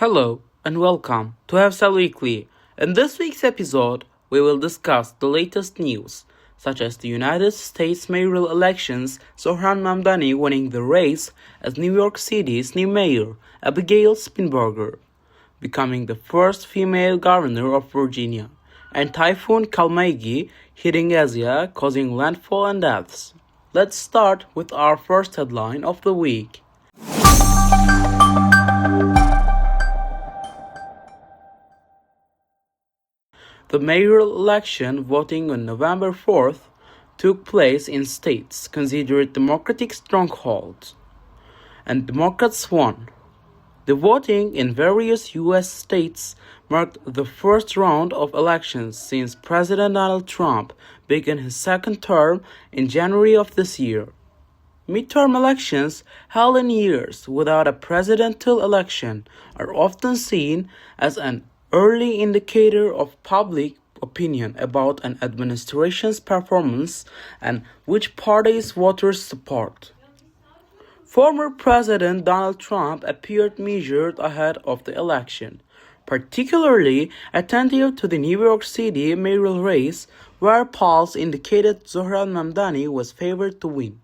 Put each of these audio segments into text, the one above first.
Hello and welcome to Hevsel Weekly. In this week's episode, we will discuss the latest news, such as the United States mayoral elections, Zohran Mamdani winning the race as New York City's new mayor, Abigail Spanberger, becoming the first female governor of Virginia, and Typhoon Kalmaegi hitting Asia, causing landfall and deaths. Let's start with our first headline of the week. The mayoral election voting on November 4th took place in states considered Democratic strongholds, and Democrats won. The voting in various U.S. states marked the first round of elections since President Donald Trump began his second term in January of this year. Midterm elections held in years without a presidential election are often seen as an early indicator of public opinion about an administration's performance and which parties voters support. Former President Donald Trump appeared measured ahead of the election, particularly attentive to the New York City mayoral race, where polls indicated Zohran Mamdani was favored to win.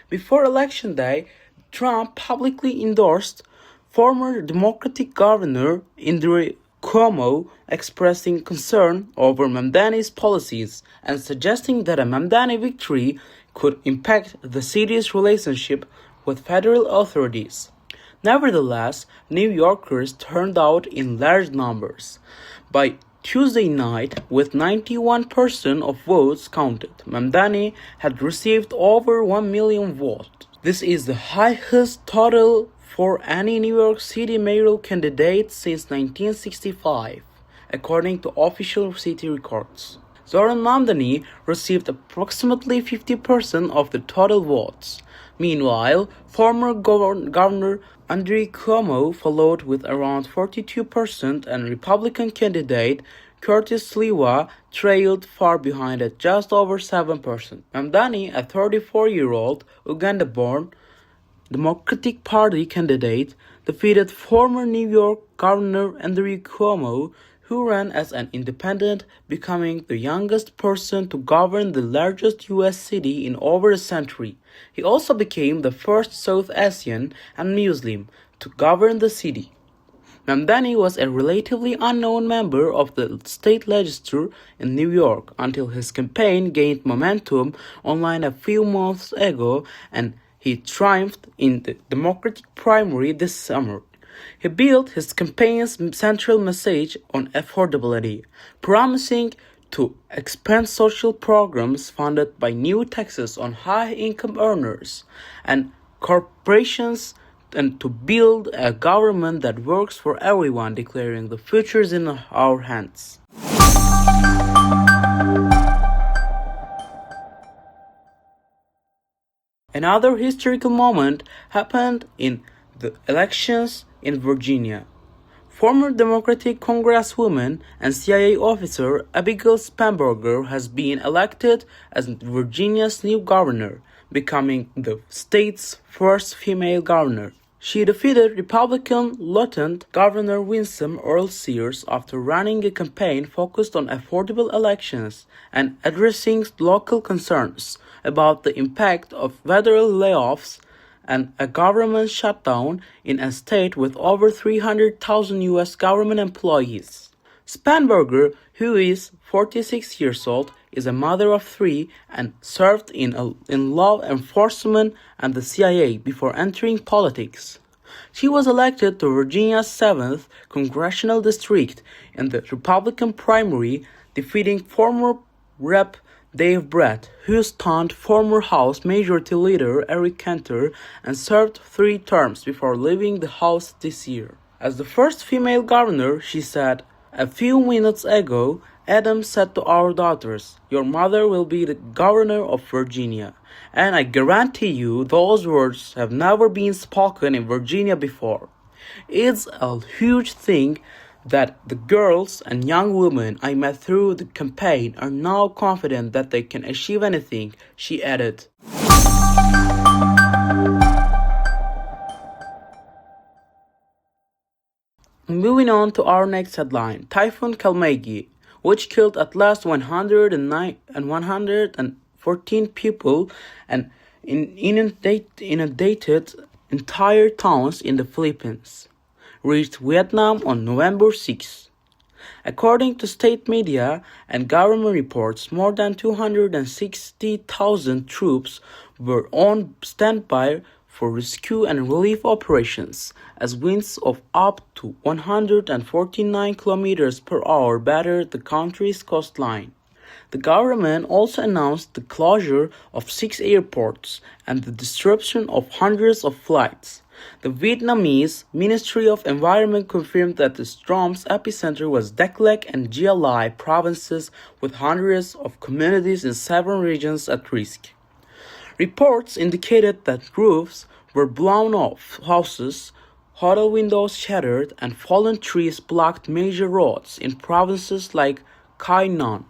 Before Election Day, Trump publicly endorsed former Democratic Governor Andrew Cuomo, expressing concern over Mamdani's policies and suggesting that a Mamdani victory could impact the city's relationship with federal authorities. Nevertheless, New Yorkers turned out in large numbers. By Tuesday night, with 91% of votes counted, Mamdani had received over 1 million votes. This is the highest total for any New York City mayoral candidate since 1965, according to official city records. Zohran Mamdani received approximately 50% of the total votes. Meanwhile, former Governor Andrew Cuomo followed with around 42%, and Republican candidate Curtis Sliwa trailed far behind at just over 7%. Mamdani, a 34-year-old Uganda-born Democratic Party candidate, defeated former New York Governor Andrew Cuomo, who ran as an independent, becoming the youngest person to govern the largest U.S. city in over a century. He also became the first South Asian and Muslim to govern the city. Mamdani was a relatively unknown member of the state legislature in New York until his campaign gained momentum online a few months ago, and he triumphed in the Democratic primary this summer. He built his campaign's central message on affordability, promising to expand social programs funded by new taxes on high-income earners and corporations, and to build a government that works for everyone, declaring the future is in our hands. Another historical moment happened in the elections in Virginia. Former Democratic Congresswoman and CIA officer Abigail Spanberger has been elected as Virginia's new governor, becoming the state's first female governor. She defeated Republican Lieutenant Governor Winsome Earl Sears after running a campaign focused on affordable elections and addressing local concerns about the impact of federal layoffs and a government shutdown in a state with over 300,000 U.S. government employees. Spanberger, who is 46 years old, is a mother of three and served in law enforcement and the CIA before entering politics. She was elected to Virginia's 7th congressional district in the Republican primary, defeating former Rep. Dave Brett, who stunned former House Majority Leader Eric Cantor and served 3 terms before leaving the House this year. As the first female governor, she said, "A few minutes ago, Adam said to our daughters, 'Your mother will be the governor of Virginia.' And I guarantee you those words have never been spoken in Virginia before. It's a huge thing that the girls and young women I met through the campaign are now confident that they can achieve anything," she added. Moving on to our next headline, Typhoon Kalmegi, which killed at least 109 and 114 people and inundated entire towns in the Philippines, reached Vietnam on November 6. According to state media and government reports, more than 260,000 troops were on standby for rescue and relief operations, as winds of up to 149 kilometers per hour battered the country's coastline. The government also announced the closure of 6 airports and the disruption of hundreds of flights. The Vietnamese Ministry of Environment confirmed that the storm's epicenter was Dak Lek and Gia Lai provinces, with hundreds of communities in 7 regions at risk. Reports indicated that roofs were blown off houses, hotel windows shattered, and fallen trees blocked major roads in provinces like Khai Nam.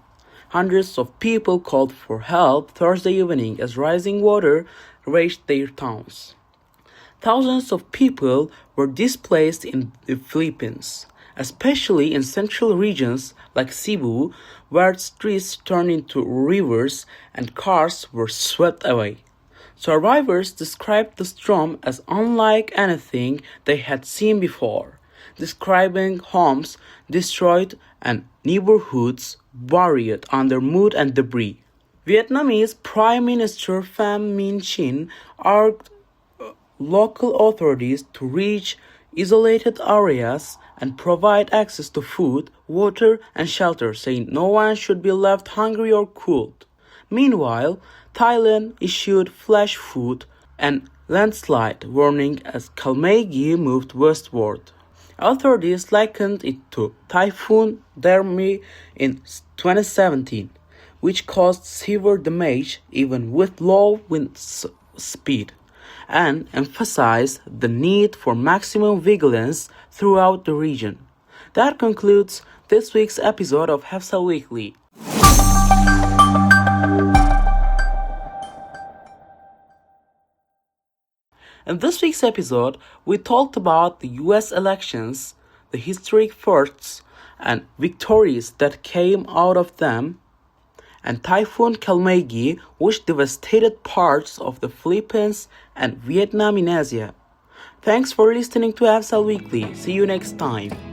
Hundreds of people called for help Thursday evening as rising water reached their towns. Thousands of people were displaced in the Philippines, especially in central regions like Cebu, where streets turned into rivers and cars were swept away. Survivors described the storm as unlike anything they had seen before, describing homes destroyed and neighborhoods buried under mud and debris. Vietnamese Prime Minister Pham Minh Chinh urged local authorities to reach isolated areas and provide access to food, water, and shelter, saying no one should be left hungry or cold. Meanwhile, Thailand issued flash flood and landslide warning as Kalmegi moved westward. Authorities likened it to Typhoon Dermi in 2017, which caused severe damage even with low wind speed, and emphasized the need for maximum vigilance throughout the region. That concludes this week's episode of Hefsel Weekly. In this week's episode, we talked about the US elections, the historic firsts and victories that came out of them, and Typhoon Kalmegi, which devastated parts of the Philippines and Vietnam in Asia. Thanks for listening to Hefsel Weekly. See you next time.